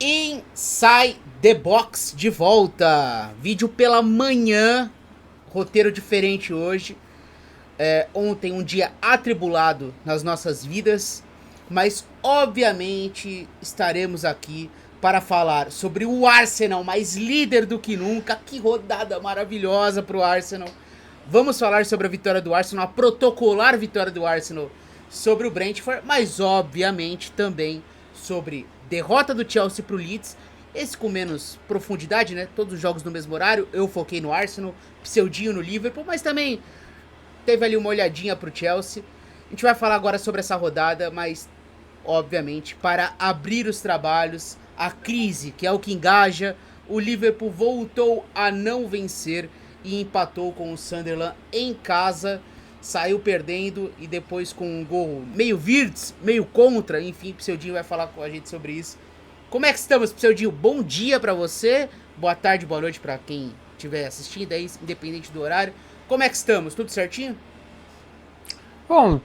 Inside the Box de volta. Vídeo pela manhã, roteiro diferente hoje. Ontem um dia atribulado nas nossas vidas, mas obviamente estaremos aqui para falar sobre o Arsenal, mais líder do que nunca. Que rodada maravilhosa para o Arsenal. Vamos falar sobre a vitória do Arsenal, a protocolar vitória do Arsenal sobre o Brentford, mas obviamente também sobre derrota do Chelsea pro Leeds. Esse com menos profundidade, né? Todos os jogos no mesmo horário. Eu foquei no Arsenal, Pseudinho no Liverpool, mas também teve ali uma olhadinha pro Chelsea. A gente vai falar agora sobre essa rodada, mas obviamente para abrir os trabalhos, a crise, que é o que engaja, o Liverpool voltou a não vencer e empatou com o Sunderland em casa. Saiu perdendo e depois com um gol meio Wirtz, meio contra. Enfim, Pseudinho vai falar com a gente sobre isso. Como é que estamos, Pseudinho? Bom dia pra você, boa tarde, boa noite pra quem estiver assistindo aí, independente do horário. Como é que estamos? Tudo certinho? Bom,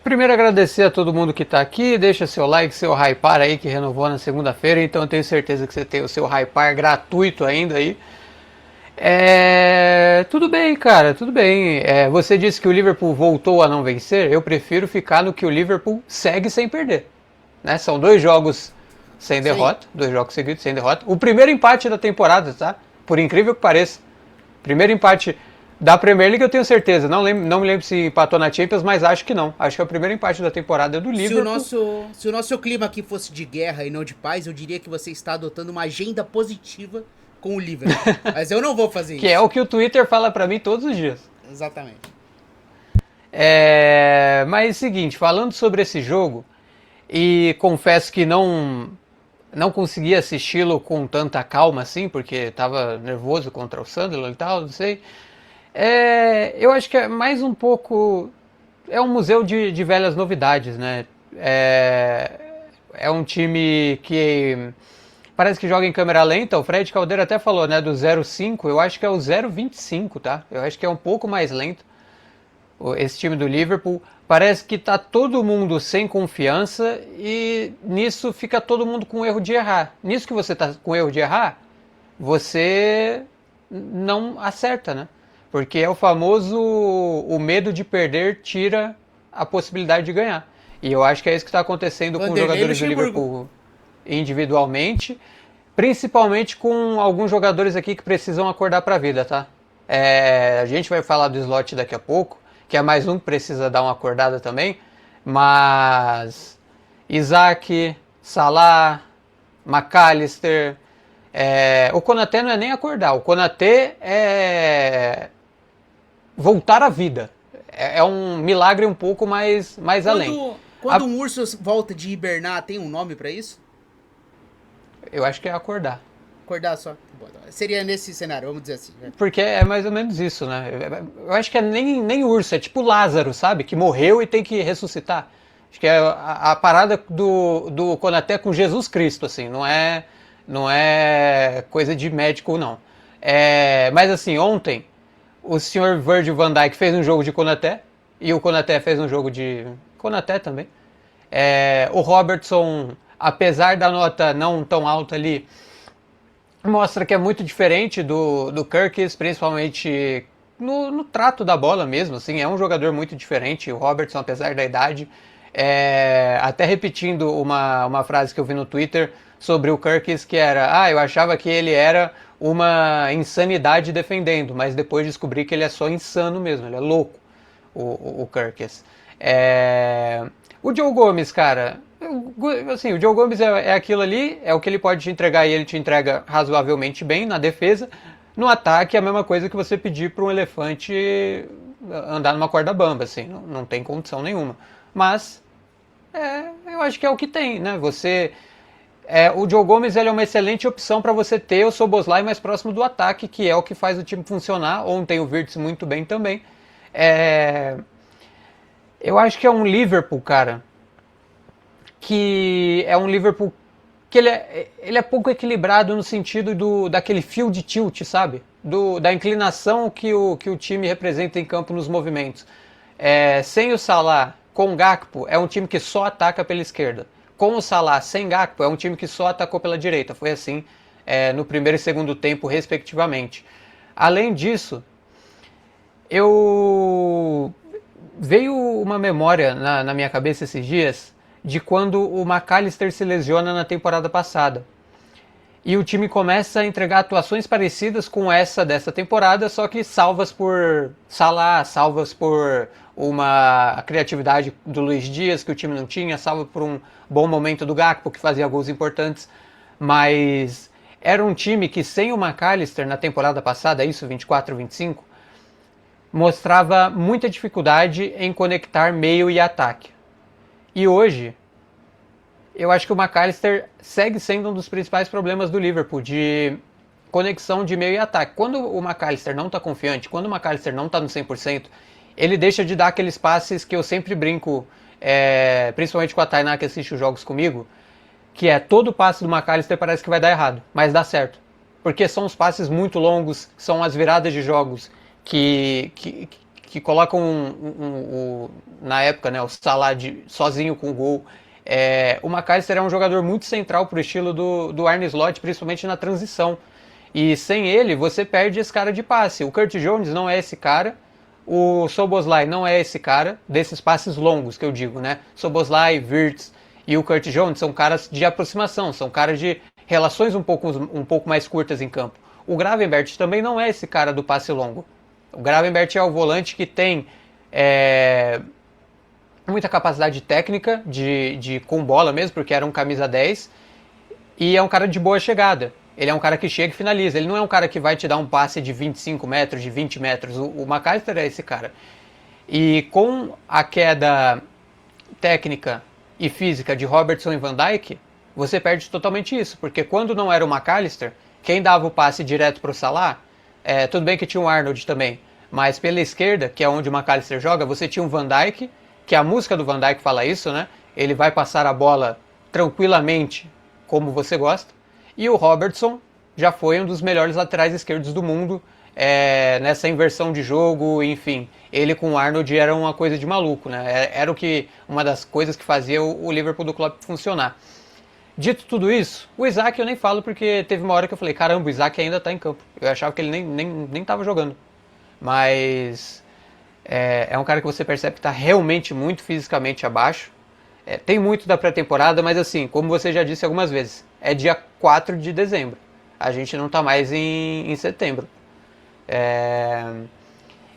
primeiro agradecer a todo mundo que está aqui, deixa seu like, seu hypar aí que renovou na segunda-feira, então eu tenho certeza que você tem o seu hypar gratuito ainda aí. Tudo bem, cara, tudo bem. Você disse que o Liverpool voltou a não vencer, eu prefiro ficar no que o Liverpool segue sem perder. Né? São 2 jogos sem derrota, 2 jogos seguidos sem derrota. O primeiro empate da temporada, tá? Por incrível que pareça. Primeiro empate da Premier League, eu tenho certeza. Não me lembro se empatou na Champions, mas acho que não. Acho que é o primeiro empate da temporada do Liverpool. Se o nosso clima aqui fosse de guerra e não de paz, eu diria que você está adotando uma agenda positiva com o Liverpool. Mas eu não vou fazer isso. Que é o que o Twitter fala pra mim todos os dias. Exatamente. Mas é o seguinte, falando sobre esse jogo, e confesso que não consegui assisti-lo com tanta calma assim, porque estava nervoso contra o Sunderland e tal, não sei. Eu acho que é mais um pouco... É um museu de velhas novidades, né? É um time que parece que joga em câmera lenta. O Fred Caldeira até falou, né, do 0,5. Eu acho que é o 0,25, tá? Eu acho que é um pouco mais lento esse time do Liverpool. Parece que tá todo mundo sem confiança e nisso fica todo mundo com erro de errar. Nisso que você tá com erro de errar, você não acerta, né? Porque é o famoso o medo de perder tira a possibilidade de ganhar. E eu acho que é isso que está acontecendo com os jogadores do Liverpool individualmente, principalmente com alguns jogadores aqui que precisam acordar para a vida, tá? A gente vai falar do Slot daqui a pouco, que é mais um que precisa dar uma acordada também, mas Isaac, Salah, McAllister, o Konaté não é nem acordar, o Konaté é voltar à vida. É um milagre um pouco mais além. Quando um urso volta de hibernar, tem um nome pra isso? Eu acho que é acordar. Acordar só. Seria nesse cenário, vamos dizer assim. Né? Porque é mais ou menos isso, né? Eu acho que é nem urso, é tipo Lázaro, sabe? Que morreu e tem que ressuscitar. Acho que é a parada do Konaté com Jesus Cristo, assim. Não é coisa de médico, não. Mas assim, ontem o senhor Virgil van Dijk fez um jogo de Konaté e o Konaté fez um jogo de Konaté também. O Robertson, apesar da nota não tão alta ali, mostra que é muito diferente do Kirkes, principalmente no trato da bola mesmo, assim, é um jogador muito diferente, o Robertson, apesar da idade. Até repetindo uma frase que eu vi no Twitter sobre o Kirkes, que era, eu achava que ele era uma insanidade defendendo, mas depois descobri que ele é só insano mesmo, ele é louco, o Kirkes. O Joe Gomes, cara, assim, o Joe Gomes é aquilo ali, é o que ele pode te entregar e ele te entrega razoavelmente bem na defesa. No ataque é a mesma coisa que você pedir para um elefante andar numa corda bamba, assim, não tem condição nenhuma. Mas eu acho que é o que tem, né? O Joe Gomes ele é uma excelente opção para você ter o Szoboszlai mais próximo do ataque, que é o que faz o time funcionar. Ontem o Wirtz muito bem também. Eu acho que é um Liverpool, cara, que é um Liverpool que ele é pouco equilibrado no sentido daquele fio de tilt, sabe? Da inclinação que o time representa em campo nos movimentos. Sem o Salah, com o Gakpo, é um time que só ataca pela esquerda. com o Salah sem Gakpo, é um time que só atacou pela direita. Foi assim no primeiro e segundo tempo, respectivamente. Além disso, veio uma memória na minha cabeça esses dias de quando o McAllister se lesiona na temporada passada. E o time começa a entregar atuações parecidas com essa dessa temporada, só que salvas por Salah, salvas por uma criatividade do Luiz Dias que o time não tinha, salva por um bom momento do Gakpo que fazia gols importantes, mas era um time que sem o McAllister na temporada passada, isso 24-25, mostrava muita dificuldade em conectar meio e ataque. E hoje eu acho que o McAllister segue sendo um dos principais problemas do Liverpool, de conexão de meio e ataque. Quando o McAllister não está confiante, quando o McAllister não está no 100%, ele deixa de dar aqueles passes que eu sempre brinco, principalmente com a Tainá que assiste os jogos comigo, que é todo passe do McAllister parece que vai dar errado, mas dá certo. Porque são os passes muito longos, são as viradas de jogos que colocam, na época, né, o Salah sozinho com o gol. O McAllister é um jogador muito central para o estilo do Arne Slot, principalmente na transição. E sem ele, você perde esse cara de passe. O Curtis Jones não é esse cara. O Szoboszlai não é esse cara, desses passes longos que eu digo, né? Szoboszlai, Wirtz e o Curtis Jones são caras de aproximação, são caras de relações um pouco mais curtas em campo. O Gravenberch também não é esse cara do passe longo. O Gravenberch é o volante que tem muita capacidade técnica de com bola mesmo, porque era um camisa 10, e é um cara de boa chegada. Ele é um cara que chega e finaliza. Ele não é um cara que vai te dar um passe de 25 metros, de 20 metros. O McAllister é esse cara. E com a queda técnica e física de Robertson e Van Dijk, você perde totalmente isso. Porque quando não era o McAllister, quem dava o passe direto para o Salah, tudo bem que tinha o Arnold também, mas pela esquerda, que é onde o McAllister joga, você tinha um Van Dijk, que a música do Van Dijk fala isso, né? Ele vai passar a bola tranquilamente, como você gosta. E o Robertson já foi um dos melhores laterais esquerdos do mundo nessa inversão de jogo, enfim. Ele com o Arnold era uma coisa de maluco, né? Era uma das coisas que fazia o Liverpool do Klopp funcionar. Dito tudo isso, o Isaac eu nem falo porque teve uma hora que eu falei, caramba, o Isaac ainda tá em campo. Eu achava que ele nem tava jogando. Mas é um cara que você percebe que tá realmente muito fisicamente abaixo. Tem muito da pré-temporada, mas assim, como você já disse algumas vezes, é dia 4 de dezembro. A gente não tá mais em setembro.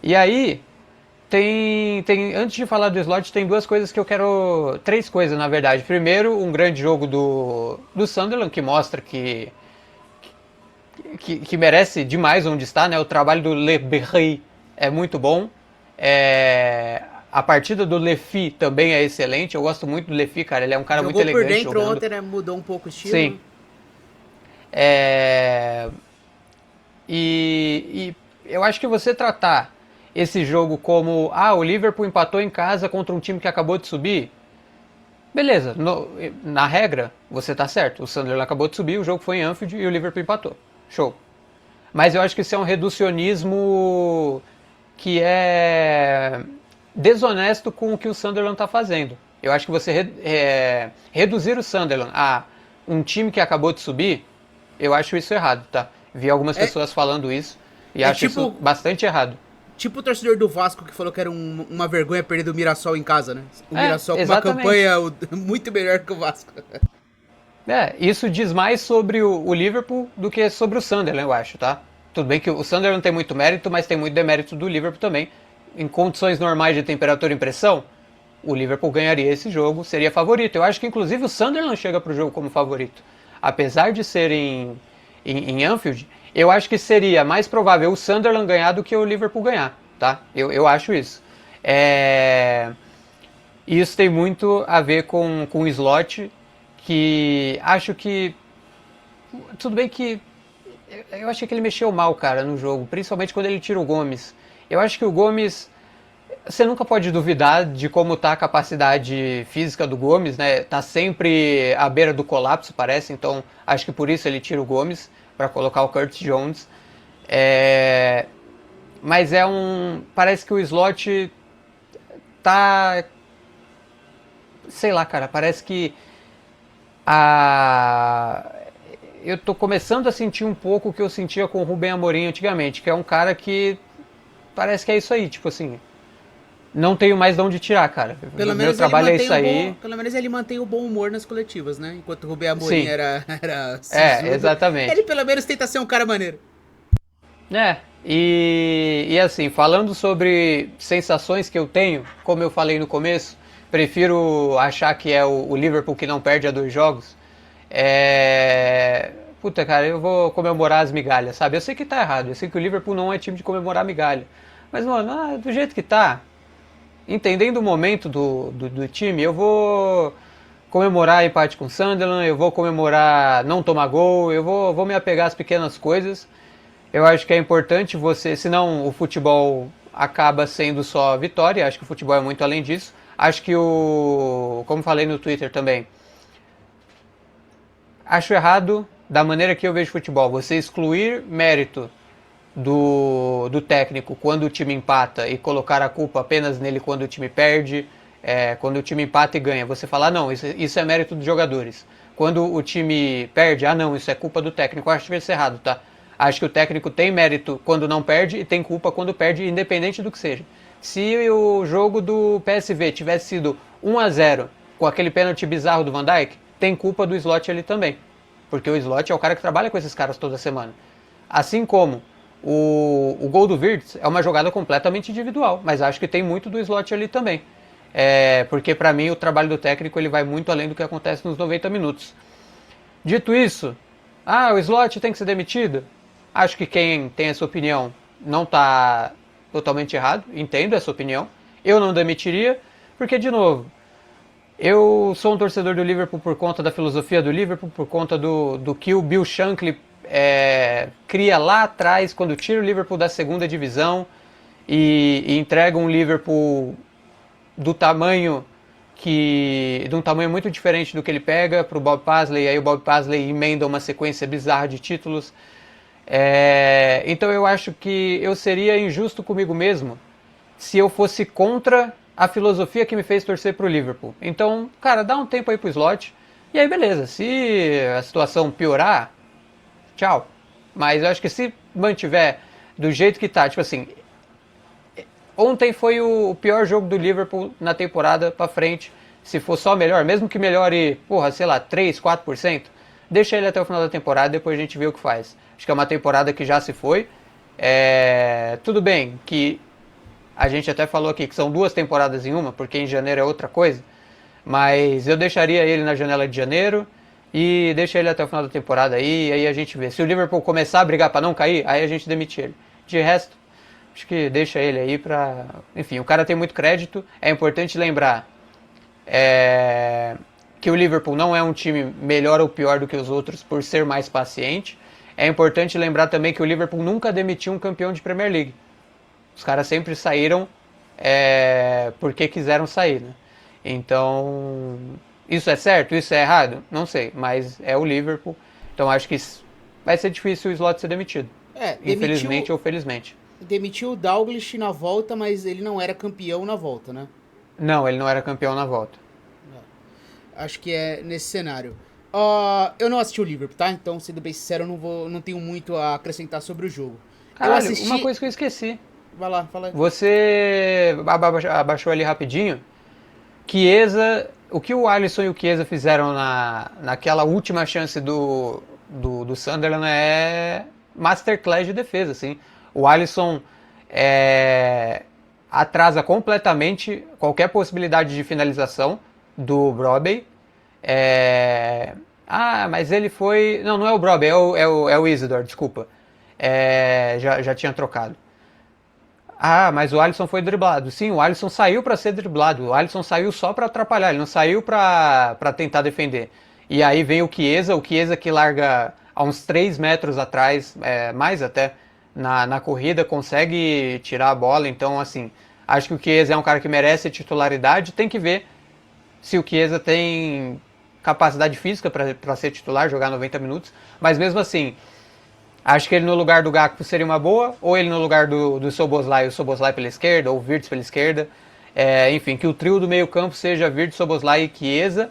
E aí, antes de falar do slot, tem duas coisas que eu quero... Três coisas, na verdade. Primeiro, um grande jogo do Sunderland, que mostra que merece demais onde está, né? O trabalho do Le Berry é muito bom. A partida do Lefi também é excelente. Eu gosto muito do Lefi, cara. Ele é um cara muito elegante. Jogou por dentro jogando. Ontem, né? Mudou um pouco o estilo. Sim. E eu acho que você tratar esse jogo como o Liverpool empatou em casa contra um time que acabou de subir, beleza, na regra você tá certo, o Sunderland acabou de subir, o jogo foi em Anfield e o Liverpool empatou, show. Mas eu acho que isso é um reducionismo que é desonesto com o que o Sunderland tá fazendo. Eu acho que você reduzir o Sunderland a um time que acabou de subir, eu acho isso errado, tá? Vi algumas pessoas falando isso e acho isso bastante errado. Tipo o torcedor do Vasco que falou que era uma vergonha perder do Mirassol em casa, né? O Mirassol exatamente. com uma campanha muito melhor que o Vasco. Isso diz mais sobre o Liverpool do que sobre o Sunderland, eu acho, tá? Tudo bem que o Sunderland tem muito mérito, mas tem muito demérito do Liverpool também. Em condições normais de temperatura e pressão, o Liverpool ganharia esse jogo, seria favorito. Eu acho que inclusive o Sunderland chega pro jogo como favorito. Apesar de ser em Anfield, eu acho que seria mais provável o Sunderland ganhar do que o Liverpool ganhar, tá? Eu acho isso. Isso tem muito a ver com o slot, que acho que... Tudo bem que... Eu achei que ele mexeu mal, cara, no jogo, principalmente quando ele tira o Gomes. Eu acho que o Gomes... Você nunca pode duvidar de como tá a capacidade física do Gomes, né? Tá sempre à beira do colapso, parece, então acho que por isso ele tira o Gomes para colocar o Curtis Jones. Mas parece que o slot tá... Sei lá, cara, parece que a... eu tô começando a sentir um pouco o que eu sentia com o Rubem Amorim antigamente, que é um cara que parece que é isso aí, tipo assim, não tenho mais de onde tirar, cara. Pelo Meu menos ele trabalho é mantém isso o bom, aí. pelo menos ele mantém o bom humor nas coletivas, né? Enquanto o Rubem Amorim Sim, era é, sisudo, ele exatamente. pelo menos tenta ser um cara maneiro. É, e assim, falando sobre sensações que eu tenho, como eu falei no começo, prefiro achar que é o Liverpool que não perde a 2 jogos. É... Puta, cara, eu vou comemorar as migalhas, sabe? Eu sei que tá errado, eu sei que o Liverpool não é time de comemorar migalha. Mas, mano, do jeito que tá, entendendo o momento do time, eu vou comemorar empate com o Sunderland, eu vou comemorar não tomar gol, vou me apegar às pequenas coisas. Eu acho que é importante você, senão o futebol acaba sendo só vitória, acho que o futebol é muito além disso. Acho que como falei no Twitter também, acho errado da maneira que eu vejo futebol, você excluir mérito do técnico quando o time empata e colocar a culpa apenas nele quando o time perde, quando o time empata e ganha. Você falar, não, isso é mérito dos jogadores. Quando o time perde, não, isso é culpa do técnico. Eu acho isso errado, tá? Acho que o técnico tem mérito quando não perde e tem culpa quando perde, independente do que seja. Se o jogo do PSV tivesse sido 1-0 com aquele pênalti bizarro do Van Dijk, tem culpa do Slot ali também. Porque o Slot é o cara que trabalha com esses caras toda semana. Assim como o gol do Wirtz é uma jogada completamente individual, mas acho que tem muito do Slot ali também. Porque para mim o trabalho do técnico ele vai muito além do que acontece nos 90 minutos. Dito isso, o Slot tem que ser demitido? Acho que quem tem essa opinião não está totalmente errado, entendo essa opinião. Eu não demitiria, porque, de novo, eu sou um torcedor do Liverpool por conta da filosofia do Liverpool, por conta do que o Bill Shankly cria lá atrás, quando tira o Liverpool da segunda divisão e entrega um Liverpool do tamanho de um tamanho muito diferente do que ele pega para o Bob Paisley, e aí o Bob Paisley emenda uma sequência bizarra de títulos. Então eu acho que eu seria injusto comigo mesmo se eu fosse contra a filosofia que me fez torcer pro Liverpool. Então, cara, dá um tempo aí pro Slot. E aí, beleza. Se a situação piorar, tchau. Mas eu acho que se mantiver do jeito que tá, tipo assim, ontem foi o pior jogo do Liverpool na temporada pra frente. Se for só melhor, mesmo que melhore, porra, sei lá, 3, 4%, deixa ele até o final da temporada, depois a gente vê o que faz. Acho que é uma temporada que já se foi. Tudo bem que a gente até falou aqui que são 2 temporadas em uma, porque em janeiro é outra coisa. Mas eu deixaria ele na janela de janeiro e deixa ele até o final da temporada aí, e aí a gente vê. Se o Liverpool começar a brigar para não cair, aí a gente demite ele. De resto, acho que deixa ele aí pra... Enfim, o cara tem muito crédito. É importante lembrar que o Liverpool não é um time melhor ou pior do que os outros por ser mais paciente. É importante lembrar também que o Liverpool nunca demitiu um campeão de Premier League. Os caras sempre saíram porque quiseram sair, né? Então, isso é certo? Isso é errado? Não sei, mas é o Liverpool. Então acho que vai ser difícil o Slot ser demitido. Infelizmente ou felizmente. Demitiu o Dalglish na volta, mas ele não era campeão na volta, né? Não, ele não era campeão na volta. Acho que é nesse cenário. Eu não assisti o Liverpool, tá? Então, sendo bem sincero, eu não tenho muito a acrescentar sobre o jogo. Caralho, eu assisti... uma coisa que eu esqueci. Vai lá, fala aí. Você abaixou ali rapidinho. Chiesa, o que o Alisson e o Chiesa fizeram naquela última chance do Sunderland é masterclass de defesa, assim. O Alisson atrasa completamente qualquer possibilidade de finalização do Brobbey. Mas ele foi... Não é o Brobbey, é o Isidore, desculpa. Já tinha trocado. Mas o Alisson foi driblado. Sim, o Alisson saiu para ser driblado. O Alisson saiu só para atrapalhar, ele não saiu para tentar defender. E aí vem o Chiesa que larga a uns 3 metros atrás, mais até, na corrida, consegue tirar a bola. Então, assim, acho que o Chiesa é um cara que merece titularidade. Tem que ver se o Chiesa tem capacidade física para ser titular, jogar 90 minutos. Mas mesmo assim... Acho que ele no lugar do Gakpo seria uma boa, ou ele no lugar do Szoboszlai, o Szoboszlai pela esquerda, ou o Wirtz pela esquerda. Enfim, que o trio do meio campo seja Wirtz, Szoboszlai e Chiesa.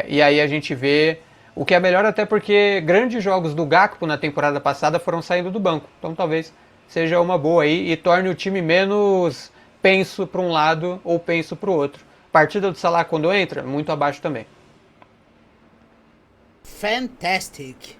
E aí a gente vê o que é melhor, até porque grandes jogos do Gakpo na temporada passada foram saindo do banco. Então talvez seja uma boa aí e torne o time menos penso para um lado ou penso para o outro. Partida do Salah quando entra, muito abaixo também. Fantastic.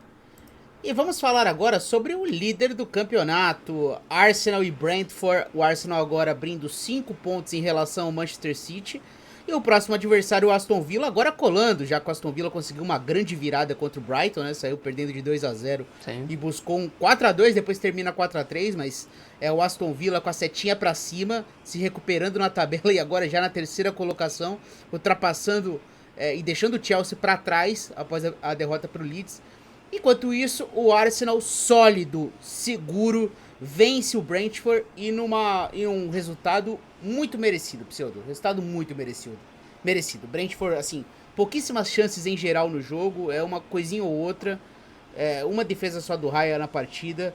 E vamos falar agora sobre o líder do campeonato, Arsenal e Brentford. O Arsenal agora abrindo 5 pontos em relação ao Manchester City. E o próximo adversário, o Aston Villa, agora colando, já que o Aston Villa conseguiu uma grande virada contra o Brighton, né? Saiu perdendo de 2-0 e buscou um 4-2, depois termina 4-3, mas é o Aston Villa com a setinha pra cima, se recuperando na tabela e agora já na terceira colocação, ultrapassando e deixando o Chelsea pra trás após a derrota pro Leeds. Enquanto isso, o Arsenal sólido, seguro, vence o Brentford e em um resultado muito merecido, Pseudo. Resultado muito merecido. Brentford, assim, pouquíssimas chances em geral no jogo, é uma coisinha ou outra, uma defesa só do Raya na partida.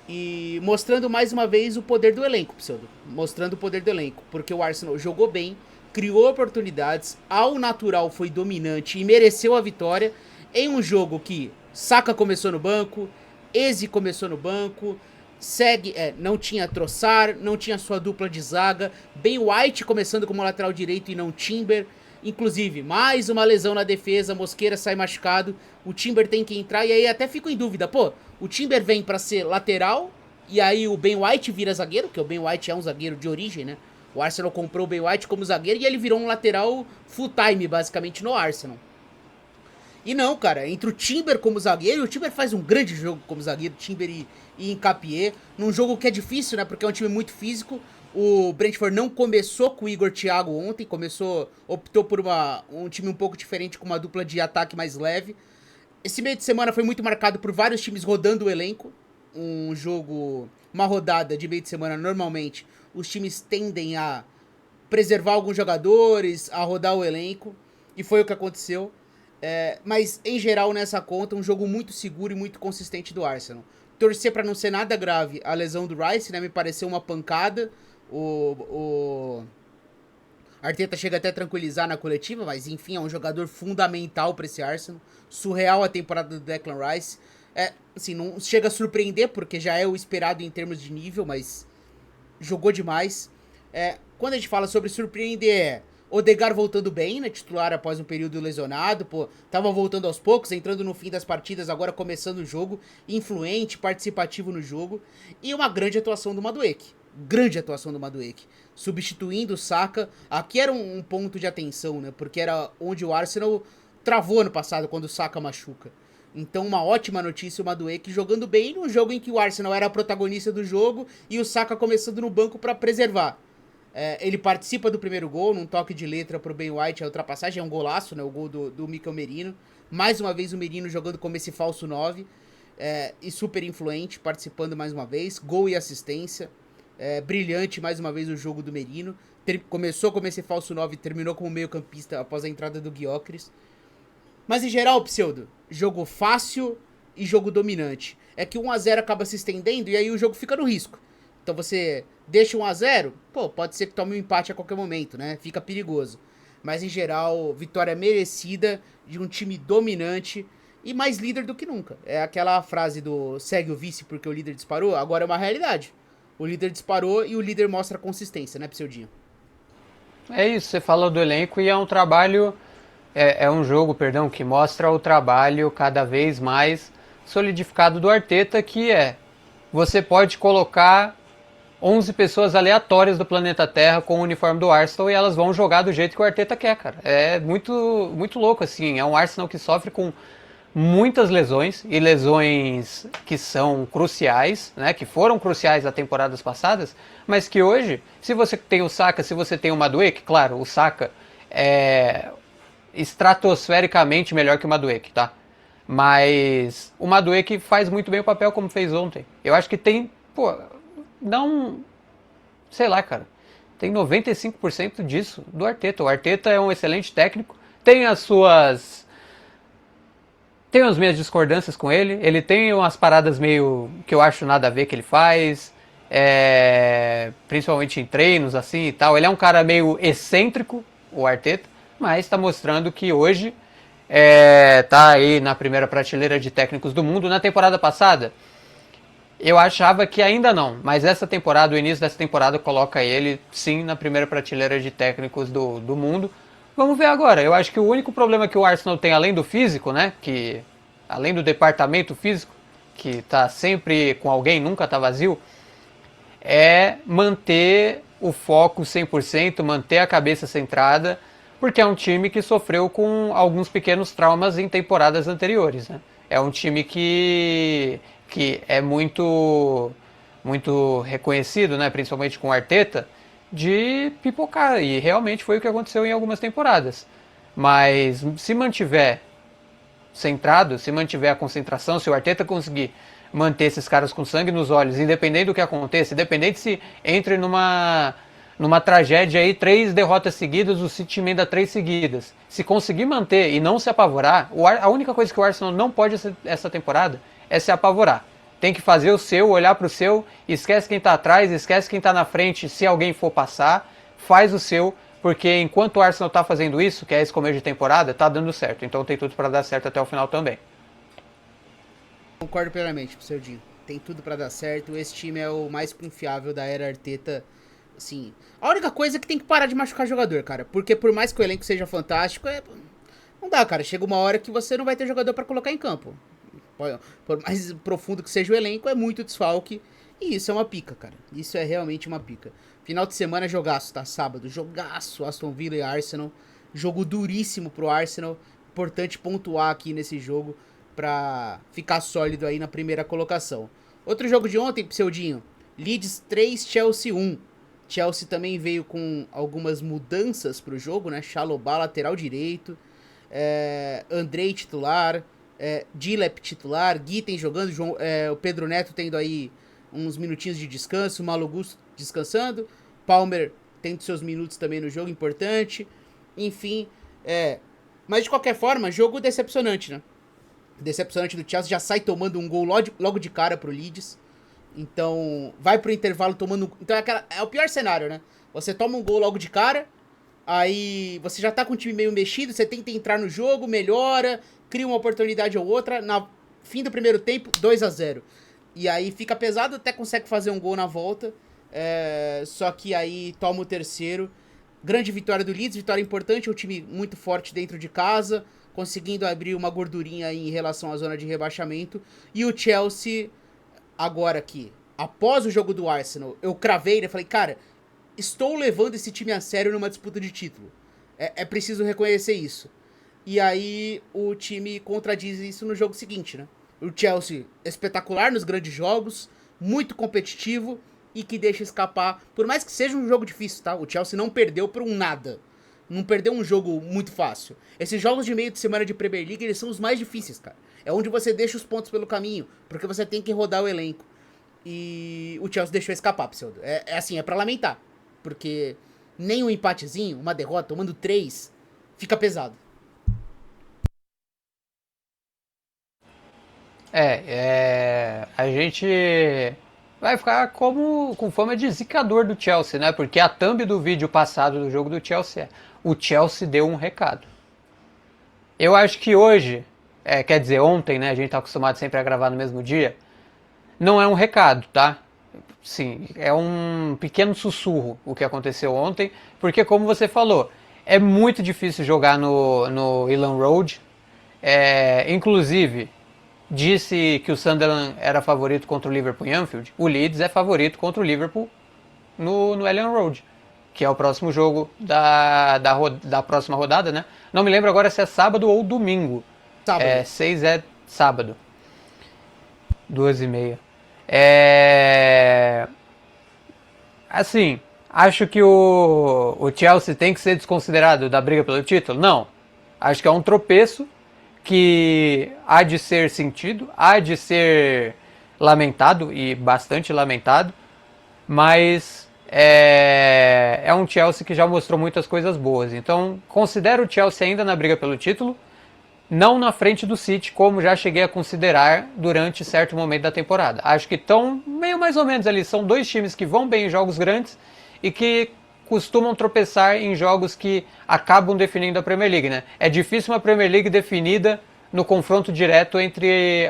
E mostrando mais uma vez o poder do elenco, Pseudo. Mostrando o poder do elenco, porque o Arsenal jogou bem, criou oportunidades, ao natural foi dominante e mereceu a vitória em um jogo que Saka começou no banco, Eze começou no banco, não tinha Trossard, não tinha sua dupla de zaga, Ben White começando como lateral direito e não Timber. Inclusive, mais uma lesão na defesa, Mosqueira sai machucado, o Timber tem que entrar e aí até fico em dúvida, pô, o Timber vem pra ser lateral e aí o Ben White vira zagueiro, porque o Ben White é um zagueiro de origem, né? O Arsenal comprou o Ben White como zagueiro e ele virou um lateral full time, basicamente, no Arsenal. E não, cara, entre o Timber como zagueiro, o Timber faz um grande jogo como zagueiro, Timber e Nkapie, num jogo que é difícil, né, porque é um time muito físico. O Brentford não começou com o Igor Thiago ontem, optou por um time um pouco diferente, com uma dupla de ataque mais leve. Esse meio de semana foi muito marcado por vários times rodando o elenco. Uma rodada de meio de semana, normalmente, os times tendem a preservar alguns jogadores, a rodar o elenco, e foi o que aconteceu. Mas, em geral, nessa conta, um jogo muito seguro e muito consistente do Arsenal. Torcer para não ser nada grave a lesão do Rice, né? Me pareceu uma pancada. O Arteta chega até a tranquilizar na coletiva, mas, enfim, é um jogador fundamental para esse Arsenal. Surreal a temporada do Declan Rice. Assim, não chega a surpreender, porque já é o esperado em termos de nível, mas jogou demais. Quando a gente fala sobre surpreender, Odegaard voltando bem, né, titular após um período lesionado, tava voltando aos poucos, entrando no fim das partidas, agora começando o jogo, influente, participativo no jogo, e uma grande atuação do Madueke, substituindo o Saka. Aqui era um ponto de atenção, né, porque era onde o Arsenal travou ano passado, quando o Saka machuca. Então, uma ótima notícia, o Madueke jogando bem num jogo em que o Arsenal era protagonista do jogo e o Saka começando no banco para preservar. Ele participa do primeiro gol, num toque de letra pro Ben White, a ultrapassagem, é um golaço, né, o gol do Mikel Merino. Mais uma vez o Merino jogando como esse falso 9, e super influente, participando mais uma vez, gol e assistência. Brilhante mais uma vez o jogo do Merino. Começou como esse falso 9 e terminou como meio campista após a entrada do Gyökeres. Mas em geral, Pseudo, jogo fácil e jogo dominante. É que 1-0 acaba se estendendo e aí o jogo fica no risco. Então você deixa 1-0, pode ser que tome um empate a qualquer momento, né? Fica perigoso. Mas em geral, vitória merecida de um time dominante e mais líder do que nunca. É aquela frase do segue o vice porque o líder disparou, agora é uma realidade. O líder disparou e o líder mostra consistência, né, Pseudinho? É isso, você falou do elenco e é um trabalho, é um jogo, perdão, que mostra o trabalho cada vez mais solidificado do Arteta, que você pode colocar 11 pessoas aleatórias do planeta Terra com o uniforme do Arsenal e elas vão jogar do jeito que o Arteta quer, cara. É muito, muito louco, assim. É um Arsenal que sofre com muitas lesões, e lesões que são cruciais, né, que foram cruciais nas temporadas passadas, mas que hoje, se você tem o Saka, se você tem o Madueke, claro, o Saka é estratosfericamente melhor que o Madueke, tá? Mas o Madueke faz muito bem o papel como fez ontem. Eu acho que tem, não, sei lá, cara, tem 95% disso do Arteta. O Arteta é um excelente técnico, tem as minhas discordâncias com ele tem umas paradas meio que eu acho nada a ver que ele faz, principalmente em treinos assim e tal. Ele é um cara meio excêntrico, o Arteta, mas está mostrando que hoje tá aí na primeira prateleira de técnicos do mundo. Na temporada passada, eu achava que ainda não, mas essa temporada, o início dessa temporada, coloca ele sim na primeira prateleira de técnicos do mundo. Vamos ver agora. Eu acho que o único problema que o Arsenal tem, além do físico, né, que além do departamento físico, que tá sempre com alguém, nunca tá vazio, é manter o foco 100%, manter a cabeça centrada, porque é um time que sofreu com alguns pequenos traumas em temporadas anteriores, né? É um time que é muito reconhecido, né, principalmente com o Arteta, de pipocar, e realmente foi o que aconteceu em algumas temporadas. Mas se mantiver centrado, se mantiver a concentração, se o Arteta conseguir manter esses caras com sangue nos olhos, independente do que aconteça, independente se entre numa tragédia aí, 3 derrotas seguidas, o City emenda 3 seguidas. Se conseguir manter e não se apavorar, a única coisa que o Arsenal não pode essa temporada é se apavorar. Tem que fazer o seu, olhar para o seu, esquece quem está atrás, esquece quem está na frente, se alguém for passar, faz o seu, porque enquanto o Arsenal está fazendo isso, que é esse começo de temporada, está dando certo. Então tem tudo para dar certo até o final também. Concordo plenamente, seu Dinho. Tem tudo pra dar certo. Esse time é o mais confiável da era Arteta. Assim, a única coisa é que tem que parar de machucar jogador, cara. Porque por mais que o elenco seja fantástico, não dá, cara. Chega uma hora que você não vai ter jogador pra colocar em campo. Por mais profundo que seja o elenco, é muito desfalque. E isso é uma pica, cara. Isso é realmente uma pica. Final de semana, jogaço, tá? Sábado, jogaço. Aston Villa e Arsenal. Jogo duríssimo pro Arsenal. Importante pontuar aqui nesse jogo pra ficar sólido aí na primeira colocação. Outro jogo de ontem, Pseudinho. Leeds 3, Chelsea 1. Chelsea também veio com algumas mudanças pro jogo, né? Chalobah, lateral direito. Andrei titular. Dilep titular. Guiten jogando. O Pedro Neto tendo aí uns minutinhos de descanso. O Malo Gusto descansando. Palmer tendo seus minutos também no jogo, importante. Enfim, mas de qualquer forma, jogo decepcionante, né? Decepcionante do Chelsea, já sai tomando um gol logo de cara pro Leeds. Então, vai pro intervalo tomando... Então é o pior cenário, né? Você toma um gol logo de cara, aí você já tá com o time meio mexido, você tenta entrar no jogo, melhora, cria uma oportunidade ou outra, na fim do primeiro tempo, 2-0. E aí fica pesado, até consegue fazer um gol na volta, só que aí toma o terceiro. Grande vitória do Leeds, vitória importante, um time muito forte dentro de casa, conseguindo abrir uma gordurinha aí em relação à zona de rebaixamento. E o Chelsea, agora aqui, após o jogo do Arsenal, eu cravei, né? Falei, cara, estou levando esse time a sério numa disputa de título. É preciso reconhecer isso. E aí o time contradiz isso no jogo seguinte, né? O Chelsea espetacular nos grandes jogos, muito competitivo e que deixa escapar, por mais que seja um jogo difícil, tá? O Chelsea não perdeu por um nada. Não perdeu um jogo muito fácil. Esses jogos de meio de semana de Premier League, eles são os mais difíceis, cara. É onde você deixa os pontos pelo caminho, porque você tem que rodar o elenco. E o Chelsea deixou escapar, Pseudo. É pra lamentar. Porque nem um empatezinho, uma derrota, tomando 3, fica pesado. A gente vai ficar com fama de zicador do Chelsea, né? Porque a thumb do vídeo passado do jogo do Chelsea o Chelsea deu um recado. Eu acho que hoje, quer dizer, ontem, né? A gente tá acostumado sempre a gravar no mesmo dia. Não é um recado, tá? Sim, é um pequeno sussurro o que aconteceu ontem, porque como você falou, é muito difícil jogar no Elland Road. Inclusive, disse que o Sunderland era favorito contra o Liverpool em Anfield. O Leeds é favorito contra o Liverpool no Elland Road, que é o próximo jogo da próxima rodada, né? Não me lembro agora se é sábado ou domingo. Sábado. 6 é sábado. 2h30. Assim, acho que o Chelsea tem que ser desconsiderado da briga pelo título? Não. Acho que é um tropeço que há de ser sentido, há de ser lamentado, e bastante lamentado, mas é um Chelsea que já mostrou muitas coisas boas. Então, considero o Chelsea ainda na briga pelo título, não na frente do City, como já cheguei a considerar durante certo momento da temporada. Acho que estão meio mais ou menos ali, são dois times que vão bem em jogos grandes e que costumam tropeçar em jogos que acabam definindo a Premier League, né? É difícil uma Premier League definida no confronto direto entre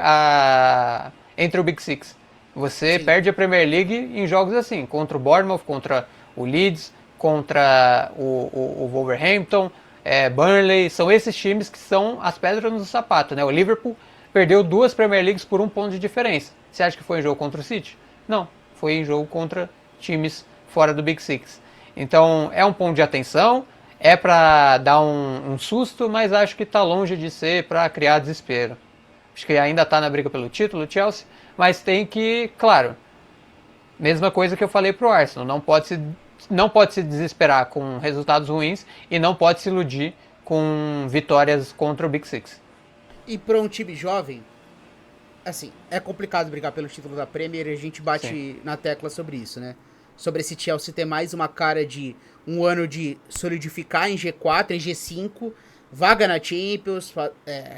o Big Six. Você Sim. perde a Premier League em jogos assim, contra o Bournemouth, contra o Leeds, contra o Wolverhampton, Burnley, são esses times que são as pedras no sapato, né? O Liverpool perdeu 2 Premier Leagues por 1 ponto de diferença. Você acha que foi em jogo contra o City? Não, foi em jogo contra times fora do Big Six. Então é um ponto de atenção, é para dar um susto, mas acho que está longe de ser para criar desespero. Acho que ainda está na briga pelo título, o Chelsea, mas tem que, claro, mesma coisa que eu falei pro Arsenal, não pode se desesperar com resultados ruins e não pode se iludir com vitórias contra o Big Six. E para um time jovem, assim, é complicado brigar pelo título da Premier e a gente bate Sim. na tecla sobre isso, né? Sobre esse Chelsea ter mais uma cara de um ano de solidificar em G4, em G5, vaga na Champions,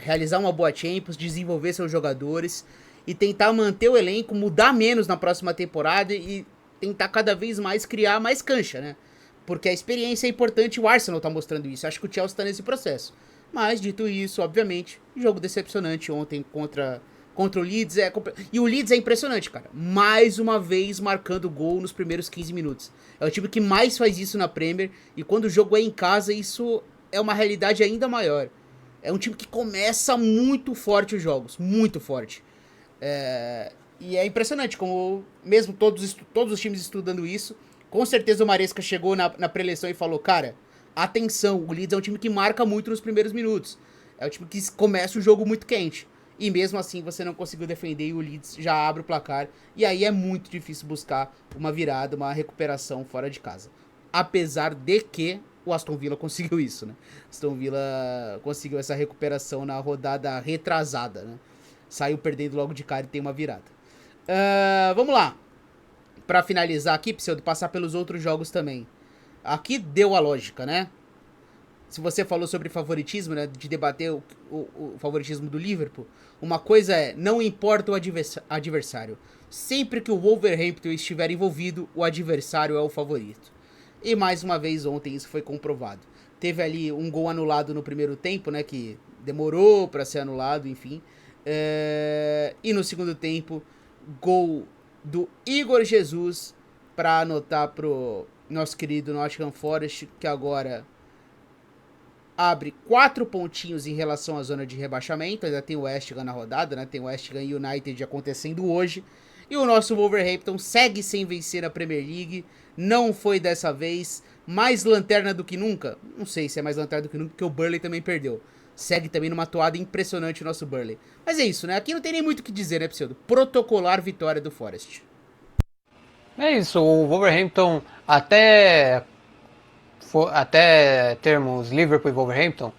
realizar uma boa Champions, desenvolver seus jogadores e tentar manter o elenco, mudar menos na próxima temporada e tentar cada vez mais criar mais cancha, né? Porque a experiência é importante e o Arsenal tá mostrando isso. Acho que o Chelsea tá nesse processo. Mas, dito isso, obviamente, jogo decepcionante ontem contra o Leeds. E o Leeds é impressionante, cara. Mais uma vez marcando gol nos primeiros 15 minutos. É o time que mais faz isso na Premier. E quando o jogo é em casa, isso é uma realidade ainda maior. É um time que começa muito forte os jogos. Muito forte. E é impressionante como, mesmo todos os times estudando isso, com certeza o Maresca chegou na preleção e falou, cara, atenção, o Leeds é um time que marca muito nos primeiros minutos. É um time que começa o jogo muito quente. E mesmo assim você não conseguiu defender e o Leeds já abre o placar. E aí é muito difícil buscar uma virada, uma recuperação fora de casa. Apesar de que o Aston Villa conseguiu isso, né? Aston Villa conseguiu essa recuperação na rodada retrasada, né? Saiu perdendo logo de cara e tem uma virada. Vamos lá. Pra finalizar aqui, Pseudo, passar pelos outros jogos também. Aqui deu a lógica, né? Se você falou sobre favoritismo, né? De debater o favoritismo do Liverpool. Uma coisa é, não importa o adversário. Sempre que o Wolverhampton estiver envolvido, o adversário é o favorito. E mais uma vez ontem isso foi comprovado. Teve ali um gol anulado no primeiro tempo, né? Que demorou pra ser anulado, enfim. E no segundo tempo, gol do Igor Jesus para anotar pro nosso querido Nottingham Forest, que agora abre 4 pontinhos em relação à zona de rebaixamento. Ainda tem o West Ham na rodada, né? Tem o West Ham United acontecendo hoje. E o nosso Wolverhampton segue sem vencer a Premier League. Não foi dessa vez. Mais lanterna do que nunca? Não sei se é mais lanterna do que nunca, porque o Burnley também perdeu. Segue também numa toada impressionante o nosso Burnley. Mas é isso, né? Aqui não tem nem muito o que dizer, né, Pseudo? Protocolar vitória do Forest. É isso, o Wolverhampton até termos Liverpool e Wolverhampton,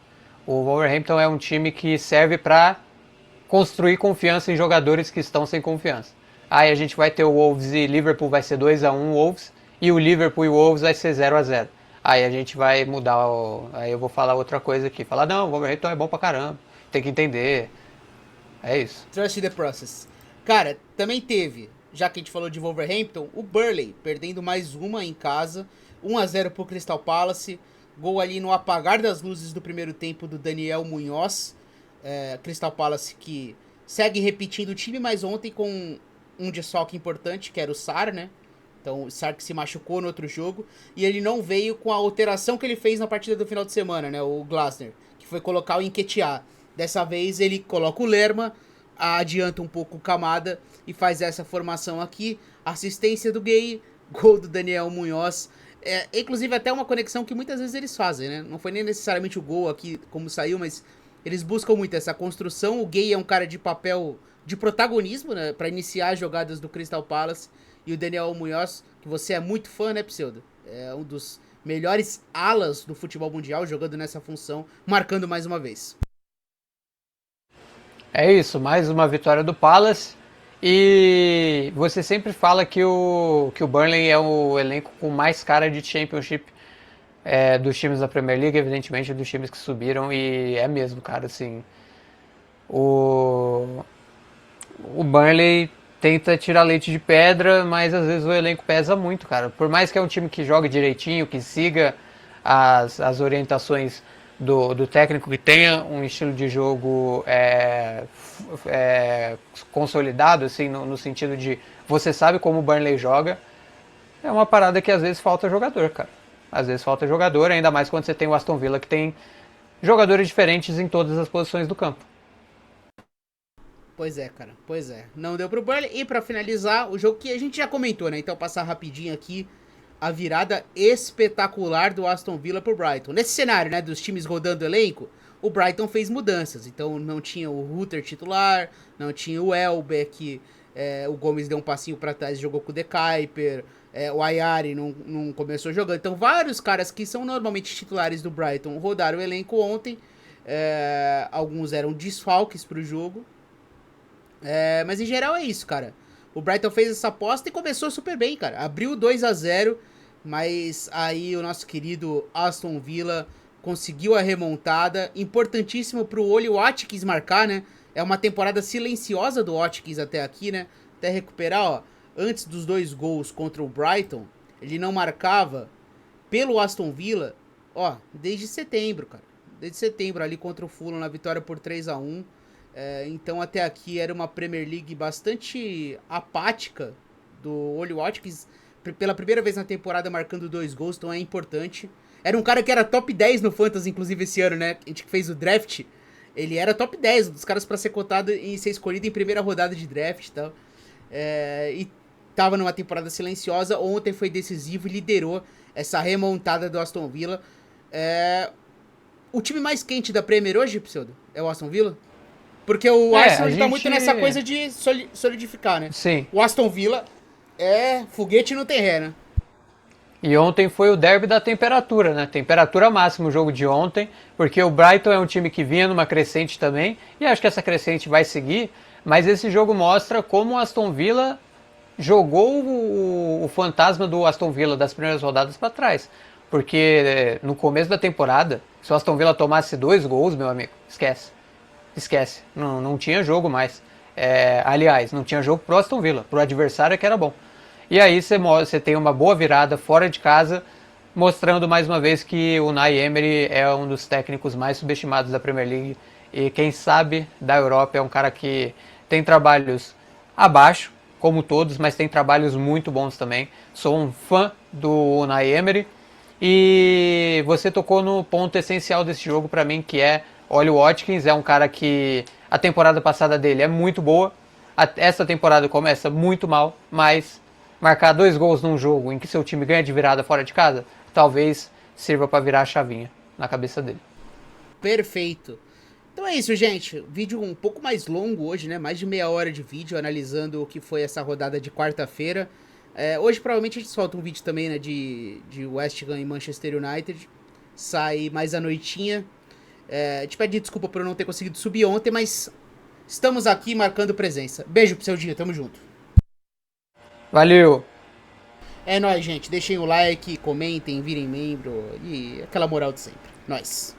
o Wolverhampton é um time que serve para construir confiança em jogadores que estão sem confiança. Aí a gente vai ter o Wolves e Liverpool vai ser 2-1 Wolves, e o Liverpool e o Wolves vai ser 0-0. Aí a gente vai mudar, aí eu vou falar outra coisa aqui, falar não, o Wolverhampton é bom pra caramba, tem que entender, é isso. Trust the process. Cara, também teve, já que a gente falou de Wolverhampton, o Burnley perdendo mais uma em casa, 1-0 pro Crystal Palace, gol ali no apagar das luzes do primeiro tempo do Daniel Munhoz. Crystal Palace que segue repetindo o time, mas ontem com um desfalque importante, que era o Sarr, né? Então o Sarr que se machucou no outro jogo, e ele não veio com a alteração que ele fez na partida do final de semana, né? O Glasner, que foi colocar o Nketiah. Dessa vez ele coloca o Lerma, adianta um pouco o Kamada e faz essa formação aqui. Assistência do Gay, gol do Daniel Munhoz. Inclusive até uma conexão que muitas vezes eles fazem, né? Não foi nem necessariamente o gol aqui como saiu, mas eles buscam muito essa construção. O Gay é um cara de papel de protagonismo, né? Pra iniciar as jogadas do Crystal Palace. E o Daniel Munhoz, que você é muito fã, né, Pseudo? É um dos melhores alas do futebol mundial, jogando nessa função, marcando mais uma vez. É isso, mais uma vitória do Palace. E você sempre fala que o Burnley é o elenco com mais cara de Championship dos times da Premier League, evidentemente dos times que subiram, e é mesmo, cara, assim. O Burnley tenta tirar leite de pedra, mas às vezes o elenco pesa muito, cara. Por mais que é um time que joga direitinho, que siga as orientações do técnico, que tenha um estilo de jogo consolidado, assim, no sentido de você sabe como o Burnley joga, é uma parada que às vezes falta jogador, cara. Às vezes falta jogador, ainda mais quando você tem o Aston Villa, que tem jogadores diferentes em todas as posições do campo. Pois é, cara. Pois é. Não deu pro Burnley. E pra finalizar, o jogo que a gente já comentou, né? Então passar rapidinho aqui a virada espetacular do Aston Villa pro Brighton. Nesse cenário, né, dos times rodando o elenco, o Brighton fez mudanças. Então não tinha o Rutter titular, não tinha o Welbeck, o Gomes deu um passinho pra trás e jogou com o De Kuyper, o Ayari não começou jogando. Então vários caras que são normalmente titulares do Brighton rodaram o elenco ontem. Alguns eram desfalques pro jogo. Mas em geral é isso, cara. O Brighton fez essa aposta e começou super bem, cara. Abriu 2-0, mas aí o nosso querido Aston Villa conseguiu a remontada. Importantíssimo pro Oli Watkins marcar, né? É uma temporada silenciosa do Watkins até aqui, né? Até recuperar, ó. Antes dos 2 gols contra o Brighton, ele não marcava pelo Aston Villa, ó, desde setembro, cara. Desde setembro ali contra o Fulham na vitória por 3-1. Então até aqui era uma Premier League bastante apática do Oli Watkins, pela primeira vez na temporada marcando 2 gols, então é importante. Era um cara que era top 10 no Fantasy, inclusive esse ano, né? A gente que fez o draft, ele era top 10 dos caras pra ser cotado e ser escolhido em primeira rodada de draft e tal. E tava numa temporada silenciosa, ontem foi decisivo e liderou essa remontada do Aston Villa. O time mais quente da Premier hoje, Pseudo, é o Aston Villa? Porque o Arsenal tá muito nessa coisa de solidificar, né? Sim. O Aston Villa é foguete no terreno. E ontem foi o derby da temperatura, né? Temperatura máxima o jogo de ontem, porque o Brighton é um time que vinha numa crescente também, e acho que essa crescente vai seguir, mas esse jogo mostra como o Aston Villa jogou o fantasma do Aston Villa das primeiras rodadas para trás. Porque no começo da temporada, se o Aston Villa tomasse 2 gols, meu amigo, esquece, não tinha jogo mais. Aliás, não tinha jogo pro Aston Villa, pro adversário que era bom. E aí você tem uma boa virada fora de casa, mostrando mais uma vez que o Unai Emery é um dos técnicos mais subestimados da Premier League e quem sabe da Europa. É um cara que tem trabalhos abaixo, como todos, mas tem trabalhos muito bons também. Sou um fã do Unai Emery e você tocou no ponto essencial desse jogo para mim, que é Oli Watkins. É um cara que a temporada passada dele é muito boa, essa temporada começa muito mal, mas marcar 2 gols num jogo em que seu time ganha de virada fora de casa, talvez sirva para virar a chavinha na cabeça dele. Perfeito. Então é isso, gente. Vídeo um pouco mais longo hoje, né? Mais de meia hora de vídeo analisando o que foi essa rodada de quarta-feira. Hoje provavelmente a gente solta um vídeo também, né? De West Ham e Manchester United. Sai mais à noitinha. Te pedi desculpa por eu não ter conseguido subir ontem, mas estamos aqui marcando presença. Beijo pro seu dia, tamo junto. Valeu! É nóis, gente. Deixem o like, comentem, virem membro e aquela moral de sempre. Nóis.